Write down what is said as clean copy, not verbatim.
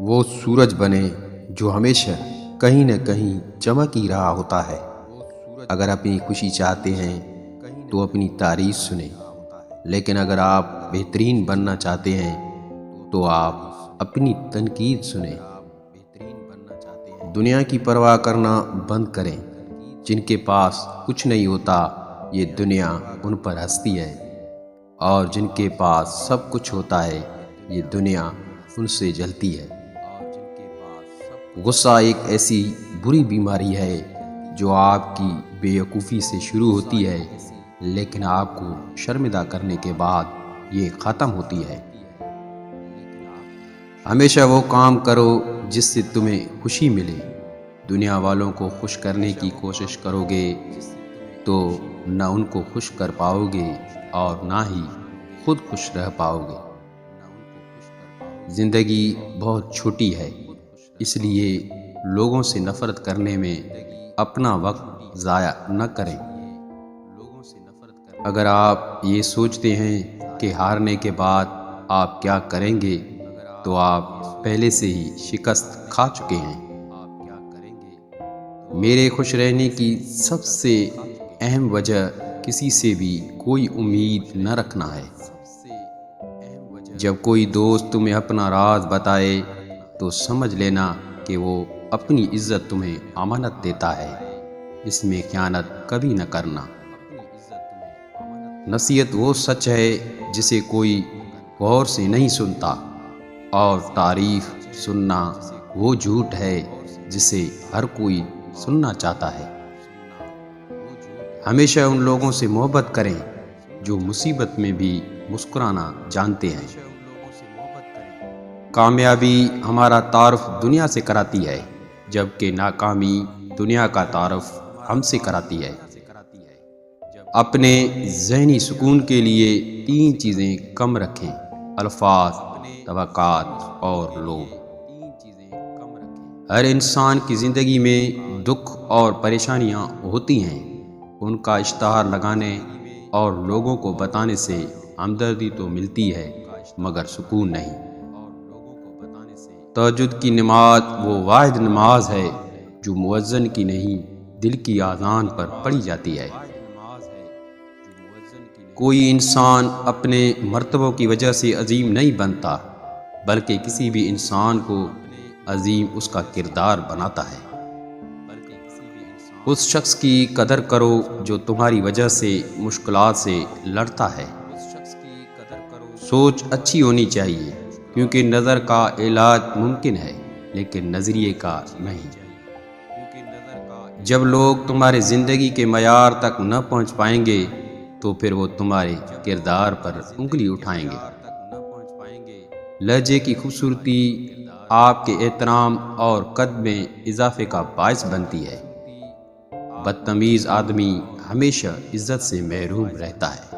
وہ سورج بنے جو ہمیشہ کہیں نہ کہیں چمک ہی رہا ہوتا ہے۔ اگر اپنی خوشی چاہتے ہیں تو اپنی تعریف سنیں، لیکن اگر آپ بہترین بننا چاہتے ہیں تو آپ اپنی تنقید سنیں۔ دنیا کی پرواہ کرنا بند کریں۔ جن کے پاس کچھ نہیں ہوتا یہ دنیا ان پر ہنستی ہے، اور جن کے پاس سب کچھ ہوتا ہے یہ دنیا ان سے جلتی ہے۔ غصہ ایک ایسی بری بیماری ہے جو آپ کی بے وقوفی سے شروع ہوتی ہے، لیکن آپ کو شرمندہ کرنے کے بعد یہ ختم ہوتی ہے۔ ہمیشہ وہ کام کرو جس سے تمہیں خوشی ملے۔ دنیا والوں کو خوش کرنے کی کوشش کرو گے تو نہ ان کو خوش کر پاؤ گے اور نہ ہی خود خوش رہ پاؤ گے۔ زندگی بہت چھوٹی ہے، اس لیے لوگوں سے نفرت کرنے میں اپنا وقت ضائع نہ کریں۔ اگر آپ یہ سوچتے ہیں کہ ہارنے کے بعد آپ کیا کریں گے تو آپ پہلے سے ہی شکست کھا چکے ہیں۔ میرے خوش رہنے کی سب سے اہم وجہ کسی سے بھی کوئی امید نہ رکھنا ہے۔ جب کوئی دوست تمہیں اپنا راز بتائے تو سمجھ لینا کہ وہ اپنی عزت تمہیں امانت دیتا ہے، اس میں خیانت کبھی نہ کرنا۔ نصیحت وہ سچ ہے جسے کوئی غور سے نہیں سنتا، اور تعریف سننا وہ جھوٹ ہے جسے ہر کوئی سننا چاہتا ہے۔ ہمیشہ ان لوگوں سے محبت کریں جو مصیبت میں بھی مسکرانا جانتے ہیں۔ کامیابی ہمارا تعارف دنیا سے کراتی ہے، جبکہ ناکامی دنیا کا تعارف ہم سے کراتی ہے۔ اپنے ذہنی سکون کے لیے 3 چیزیں کم رکھیں: الفاظ، توقعات اور لوگ۔ ہر انسان کی زندگی میں دکھ اور پریشانیاں ہوتی ہیں۔ ان کا اشتہار لگانے اور لوگوں کو بتانے سے ہمدردی تو ملتی ہے مگر سکون نہیں۔ تہجد کی نماز وہ واحد نماز ہے جو مؤذن کی نہیں، دل کی اذان پر پڑھی جاتی ہے۔ کوئی انسان اپنے مرتبوں کی وجہ سے عظیم نہیں بنتا، بلکہ کسی بھی انسان کو عظیم اس کا کردار بناتا ہے۔ اس شخص کی قدر کرو جو تمہاری وجہ سے مشکلات سے لڑتا ہے۔ سوچ اچھی ہونی چاہیے، کیونکہ نظر کا علاج ممکن ہے لیکن نظریے کا نہیں۔ جب لوگ تمہارے زندگی کے معیار تک نہ پہنچ پائیں گے تو پھر وہ تمہارے کردار پر انگلی اٹھائیں گے۔ لہجے کی خوبصورتی آپ کے احترام اور قد میں اضافے کا باعث بنتی ہے۔ بدتمیز آدمی ہمیشہ عزت سے محروم رہتا ہے۔